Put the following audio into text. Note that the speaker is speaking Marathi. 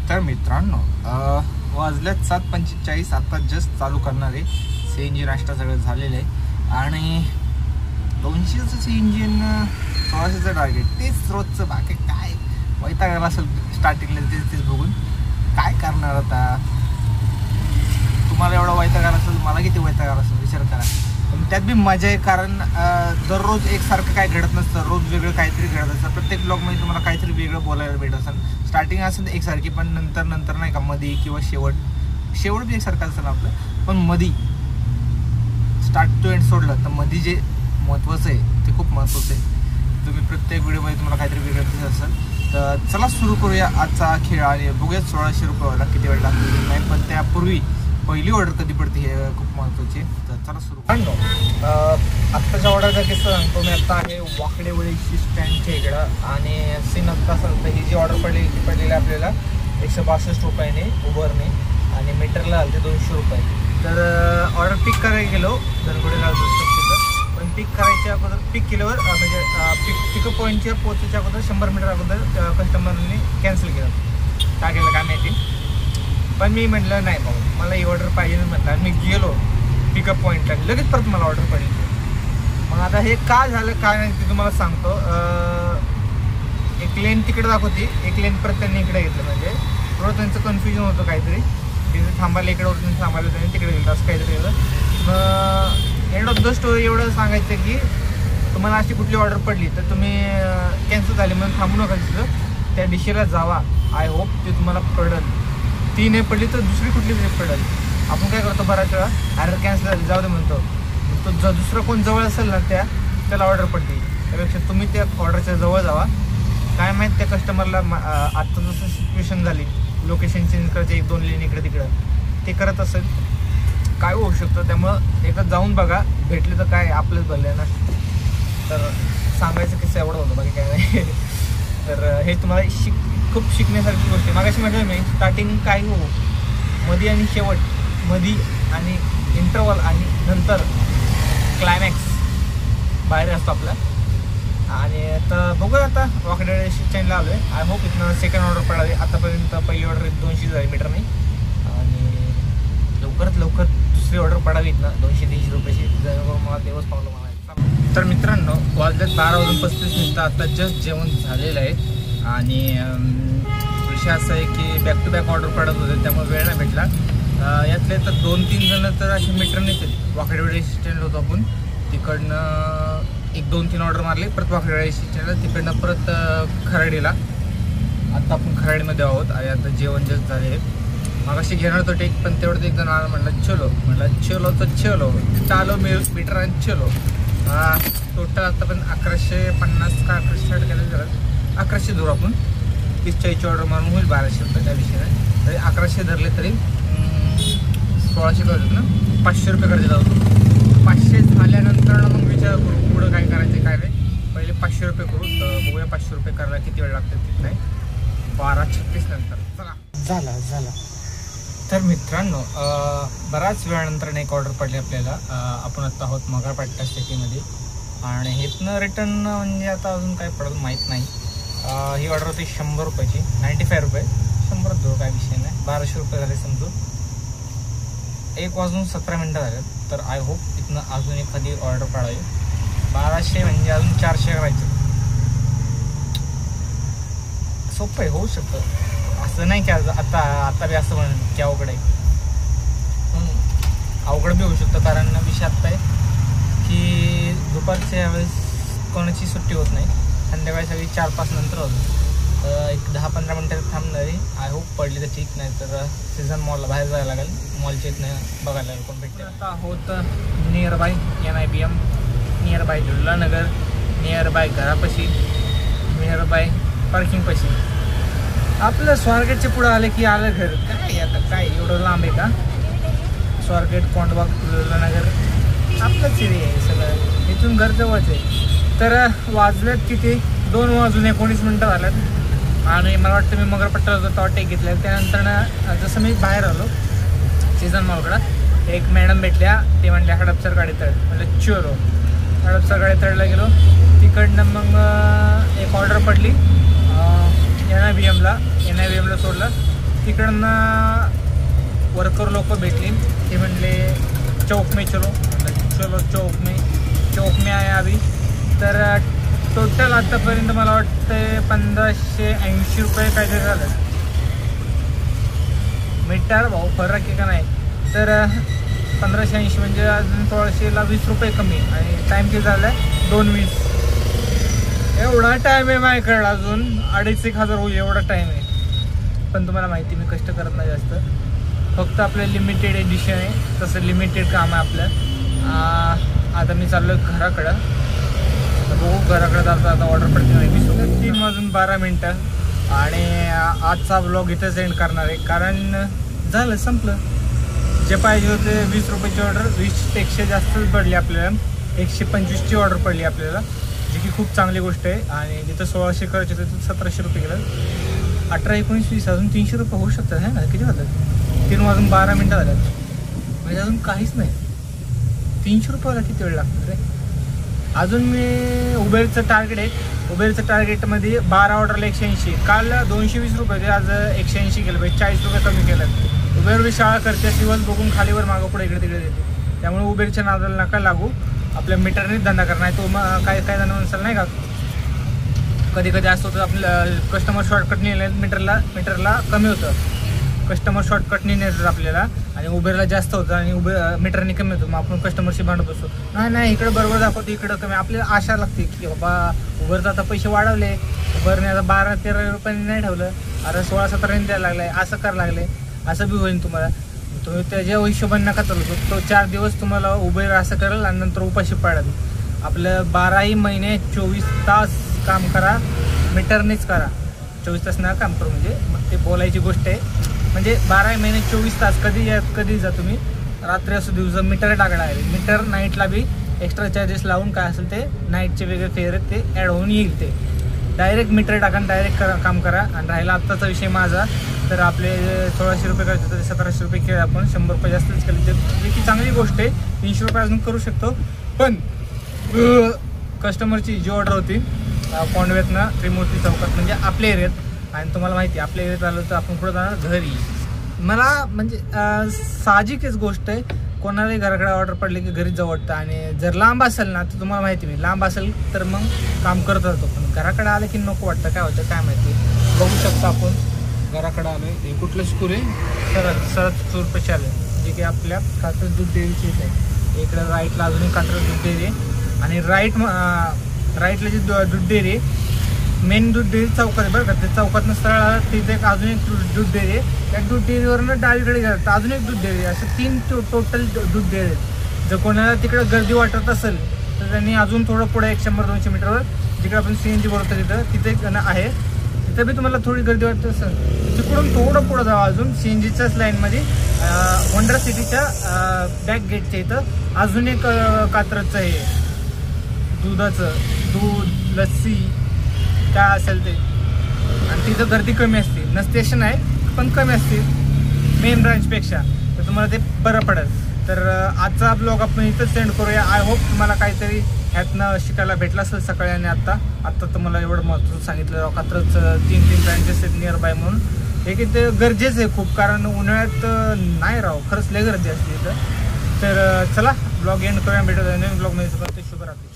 तर मित्रांनो वाजल्यात 7:45. आता जस्ट चालू करणार आहे. CNG नाश्ता सगळं झालेलं आहे आणि 200चं इंजिन 1600चं टार्गेट, तेच रोजचं. बाकी काय वैताग आला असेल स्टार्टिंगला तेच बघून. काय करणार आता? तुम्हाला एवढा वैताग आला असेल, मला किती वैताग आला असेल विचार करा. पण त्यात बी मजा आहे, कारण दररोज एकसारखं काय घडत नसतं. रोज वेगळं काहीतरी घडत असतं. प्रत्येक ब्लॉगमध्ये तुम्हाला काहीतरी वेगळं बोलायला भेटत असेल. स्टार्टिंग असेल एकसारखी, पण नंतर नाही का मध्ये किंवा शेवट बी एकसारखं असेल आपलं. पण मध्ये स्टार्ट टू एंड सोडलं तर मध्ये जे महत्त्वाचं आहे ते खूप महत्त्वाचं आहे. तुम्ही प्रत्येक व्हिडिओमध्ये तुम्हाला काहीतरी वेगळं दिसत असेल. तर चला सुरू करूया आजचा खेळ आणि बघूया 1600 रुपयाला किती वेळ लागतो नाही. पण त्यापूर्वी पहिली ऑर्डर कधी पडते हे खूप महत्त्वाची. तर चला सुरू करू. आत्ताच्या ऑर्डरचा किस्सा सांगतो मी. आत्ता आहे वाकडेवळीची स्टँडच्या इकडं आणि सीन आत्ता सांगतं. ही जी ऑर्डर पडलेली आपल्याला 162 रुपयाने उबरने आणि मीटरला आले 200 रुपये. तर ऑर्डर पिक करायला गेलो धनगुडेला तिथं. पण पिक करायच्या अगोदर पिक केल्यावर म्हणजे पिकअप पॉईंटच्या पोहोचायच्या अगोदर 100 मीटर अगोदर कस्टमरने कॅन्सल केलं. काय केलं काय माहिती. पण मी म्हटलं नाही भाऊ, मला ही ऑर्डर पाहिजे नाही म्हटलं. मी गेलो पिकअप पॉईंटला, लगेच परत मला ऑर्डर पडली. मग आता हे का झालं काय नाही ते तुम्हाला सांगतो. एक लेन तिकडे दाखवते, एक लेन परत त्यांनी इकडे घेतलं. म्हणजे थोडं त्यांचं कन्फ्युजन होतं काहीतरी. तिथे थांबायला इकडे होतं, थांबायला त्यांनी तिकडे गेलं, असं काहीतरी गेलं. मग एंड ऑफ द स्टोरी एवढं सांगायचं की तुम्हाला अशी कुठली ऑर्डर पडली तर तुम्ही कॅन्सल झाली म्हणून थांबू नका. तिथं त्या डिशेला जावा. आय होप ते तुम्हाला पडेल. ती नाही पडली तर दुसरी कुठली तरी पडेल. आपण काय करतो बऱ्याच वेळा, ऑर्डर कॅन्सल झाली जाऊ दे म्हणतो. तो दुसरा कोण जवळ असेल ना त्याला ऑर्डर पडते. त्यापेक्षा तुम्ही त्या ऑर्डरच्या जवळ जावा. काय माहीत त्या कस्टमरला आत्ता जसं सिच्युएशन झाली, लोकेशन चेंज करायचं 1-2 लेन इकडे तिकडं ते करत असेल, काय होऊ शकतं. त्यामुळं एकदा जाऊन बघा, भेटले तर काय आपलंच भरलं ना. तर सांगायचं किस्सा एवढं होतं, बाकी काय नाही. तर हे तुम्हाला खूप शिकण्यासारखी गोष्ट आहे. मागाशी म्हटलं मी स्टार्टिंग काय हो, मध्ये आणि शेवट, मध्ये आणि इंटरवल आणि नंतर क्लायमॅक्स बाहेर असतो आपला. आणि तर बघूया आता वाकडेवाडी स्टँडला आलो आहे. आय होप इथनं सेकंड ऑर्डर पडावी. आतापर्यंत पहिली ऑर्डर 200 झाली मीटर नाही आणि लवकरात लवकर दुसरी ऑर्डर पडावी इथनं 200-300 रुपयाची. जेणेकरून मला दिवस पावलं मला. तर मित्रांनो वाजल्यात 12:35. आता जस्ट जेवण झालेलं आहे आणि विषय असा आहे की बॅक टू बॅक ऑर्डर पडत होते, त्यामुळे वेळ नाही भेटला. यातले तर 2-3 जण तर असे मीटर नाही. वाकडेवाडी स्टँड होतो आपण, तिकडनं 1-2-3 ऑर्डर मारले. परत वाकडेवाडी स्टँडला, तिकडनं परत खराडीला. आत्ता आपण खराडीमध्ये आहोत आणि आता जेवण जस्ट झाले. मागाशी घेणार होतो टेक, पण तेवढं एक जण आला. म्हटलं चलो तर चलो टालो मीटर आणि चलो. टोटल आतापर्यंत 1150 का 1160 केलं झालं. 1100 धरू आपण. 30-40 ऑर्डर मारून होईल 1200 रुपये. त्या विषयाने तरी 1100 धरले तरी 1600 करतो ना. 500 रुपये करते जाऊ. 500 झाल्यानंतर मग विचार करू पुढं काय करायचं काय नाही. पहिले 500 रुपये करू. तर बघूया 500 रुपये करायला किती वेळ लागतात तिथे नाही. 12:36 नंतर चला झाला. तर मित्रांनो बऱ्याच वेळानंतर एक ऑर्डर पडली आपल्याला. आपण आत्ता आहोत मगरपट्टा सिटीमध्ये आणि इथनं रिटर्न म्हणजे आता अजून काय पडेल माहीत नाही. ही ऑर्डर होती 100 रुपयाची, 95 रुपये. 100 धरू काय विषय नाही. 1200 रुपये झाले समजून. 1:17 झाले. तर आय होप इथनं अजून एखादी ऑर्डर पडावी. 1200 म्हणजे अजून 400 करायचं. सोपं आहे, होऊ शकतं. असं नाही की आता बी असं म्हणून की अवघड आहे. अवघड बी होऊ शकतं, कारण विषय आत्ता आहे की दुपारच्या वेळेस कोणाची सुट्टी होत नाही. संध्याकाळी सगळी 4-5 नंतर होतं. तर एक 10-15 मिनटं थांबणारी. आय होप पडली तर ठीक, नाही तर सीझन मॉलला बाहेर जायला लागेल. मॉलच्या इथनं बघायला लागेल कोण भेटते. आता आहोत near by NIBM, near by Jhullanagar, near by घरापाशी, नियर बाय पार्किंगपाशी. आपलं स्वारगेटच्या पुढं आलं की आलं घर. काय आता काय एवढं लांब आहे का? स्वारगेट, कोंडबाग, झुल्लानगर आपलंच एरिया आहे सगळं. इथून घर जवळच आहे. तर वाजलेत किती 2:19 झाल्यात आणि मला वाटतं मी मगरपट्टा होतो तेव्हा टेक घेतल्या. त्यानंतर जसं मी बाहेर आलो सीझन मॉलकडं, एक मॅडम भेटल्या. ते म्हणल्या हडपसर गाडी तळ. म्हणजे चलो हडपसर गाडी तळला गेलो. तिकडनं मग एक ऑर्डर पडली NIBM ला सोडलं. तिकडनं वर्कर लोक भेटली, ते म्हणले चौक में चलो, चलो चौक में आहे अभी. तर टोटल आतापर्यंत मला वाटतं 1580 रुपये काहीतरी झालं मीटर. भाऊ फरक आहे का नाही. तर 1580 म्हणजे अजून 1600ला 20 रुपये कमी. आणि टाईम किती झाला आहे 2:20. एवढा टाईम आहे माझ्याकडं, अजून 2,500 होईल एवढा टाईम आहे. पण तुम्हाला माहिती मी कष्ट करत नाही जास्त, फक्त आपलं लिमिटेड एडिशन आहे, तसं लिमिटेड काम आहे आपलं. आता मी चाललो आहे घराकडं. बघू घराकडे जाता आता ऑर्डर पडते नाही. 3:12 आणि आजचा ब्लॉग इथंच एंड करणार आहे, कारण झालं संपलं. जे पाहिजे होते 20 रुपयाची ऑर्डर 20पेक्षा जास्तच पडली आपल्याला. 125ची ऑर्डर पडली आपल्याला, जी की खूप चांगली गोष्ट आहे. आणि जिथं 1600 करायचे होते तिथं 1700 रुपये गेलं. 18, 19, 20 अजून 300 रुपये होऊ शकतात है ना. किती वाजलं 3:12 झाल्यात, म्हणजे अजून काहीच नाही. 300 रुपयाला किती वेळ लागतो रे. अजून मी उबेरचं टार्गेट आहे. उबेरचं टार्गेटमध्ये 12 ऑर्डरला 180. काल 220 रुपये होते, आज 180 केलं पाहिजे. 40 रुपये कमी केलं. उबेरवर शाळा करते, दिवस बघून खालीवर मागं पुढे इकडे तिकडे देते. त्यामुळे उबेरच्या नादाला नका लागू, आपल्या मीटरनेच धंदा करणार आहे. तो मग काय जण म्हणसाल नाही का, कधी कधी असं होतं आपलं कस्टमर शॉर्टकटने मीटरला कमी होतं. कस्टमर शॉर्टकटने नेतात आपल्याला आणि उबेरला जास्त होतं आणि मीटरने कमी होतं. मग आपण कस्टमरशी भांडत असतो, नाही इकडं बरोबर दाखवतो इकडं कमी. आपल्याला आशा लागते की बाबा उबरचं आता पैसे वाढवले, उबरने आता 12-13 रुपयांनी नाही ठेवलं, अरे 16-17 द्यायला लागलं आहे, असं करायला लागले. असं बी होईल तुम्हाला. तुम्ही त्याच्या हिशोबाने नका चालू. तो 4 दिवस तुम्हाला उबेर असं करेल आणि नंतर उपाशी पाडेल. आपलं 12 महिने 24 तास काम करा, मीटरनेच करा. 24 तास ना काम करू, म्हणजे मग ते बोलायची गोष्ट आहे. म्हणजे 12 महिने 24 तास कधी जा तुम्ही, रात्री असं दिवस मीटर टाकणार आहे. मीटर नाईटला बी एक्स्ट्रा चार्जेस लावून काय असेल ते नाईटचे वेगळे फेअर आहेत ते ॲड होऊन येईल. ते डायरेक्ट मीटर टाका, डायरेक्ट काम करा. आणि राहिला आत्ताचा विषय माझा, तर आपले 1600 रुपये करायचे तर 1700 रुपये केले आपण. 100 रुपये जास्तच केले, जे की चांगली गोष्ट आहे. 300 रुपये अजून करू शकतो. पण कस्टमरची जी ऑर्डर होती कोंडव्यातनं त्रिमूर्ती चौकात, म्हणजे आपल्या एरियात, आणि तुम्हाला माहिती आहे आपल्या एरियात आलं तर आपण पुढे जाणार घरी. मला म्हणजे साहजिकच गोष्ट आहे, कोणालाही घराकडे ऑर्डर पडली की घरीच जाऊ वाटतं. आणि जर लांब असेल ना तर तुम्हाला माहिती मी लांब असेल तर मग काम करत राहतो, पण घराकडे आलं की नको वाटतं. काय होतं काय माहिती. बघू शकतो आपण घराकडे आलो आहे. कुठलं स्कूल आहे, सरत रुपये आलं, जे की आपल्या कात्रज दूध डेअरीचीच आहे. इकडं राईटला अजून एक कात्रज दूध डेअरी आहे आणि राईटला जी दूध डेअरी आहे, मेन दूध डेअरी चौकात आहे बरं का. ते चौकातनं स्थळ आलं तिथे एक अजून एक दूध डेअरी आहे. त्या दूध डेअरीवरनं डावीकडे गेलं अजून एक दूध डेअरी आहे. असं 3 टोटल दूध डेअरी आहेत. जर कोणाला तिकडे गर्दी वाटत असेल तर त्यांनी अजून थोडं पुढे 100-200 मीटरवर जिकडे आपण CNG भरतो तिथे एक आहे. तिथे बी तुम्हाला थोडी गर्दी वाटत असेल, तिकडून थोडं पुढं जावं अजून CNGच्याच लाईनमध्ये वंडर सिटीच्या बॅक गेटच्या इथं अजून एक कात्रजचं हे दुधाचं दूध लस्सी काय असेल ते. आणि तिथं गर्दी कमी असते, नसतेशन आहे पण कमी असते मेन ब्रांचपेक्षा, तर तुम्हाला ते बरं पडेल. तर आजचा ब्लॉग आपण इथंच सेंड करूया. आय होप तुम्हाला काहीतरी ह्यातनं शिकायला भेटलं असेल सकाळी. आणि आत्ता तुम्हाला एवढं महत्त्वाचं सांगितलं, कात्रज 3 ब्रँचेस आहेत नियर बाय म्हणून. हे की ते गरजेचं आहे खूप, कारण उन्हाळ्यात नाही राहू, खरंच लय गर्दी असते इथं. तर चला ब्लॉग एंड करूया, भेटूया नवीन ब्लॉगमध्ये. शुभरात्री.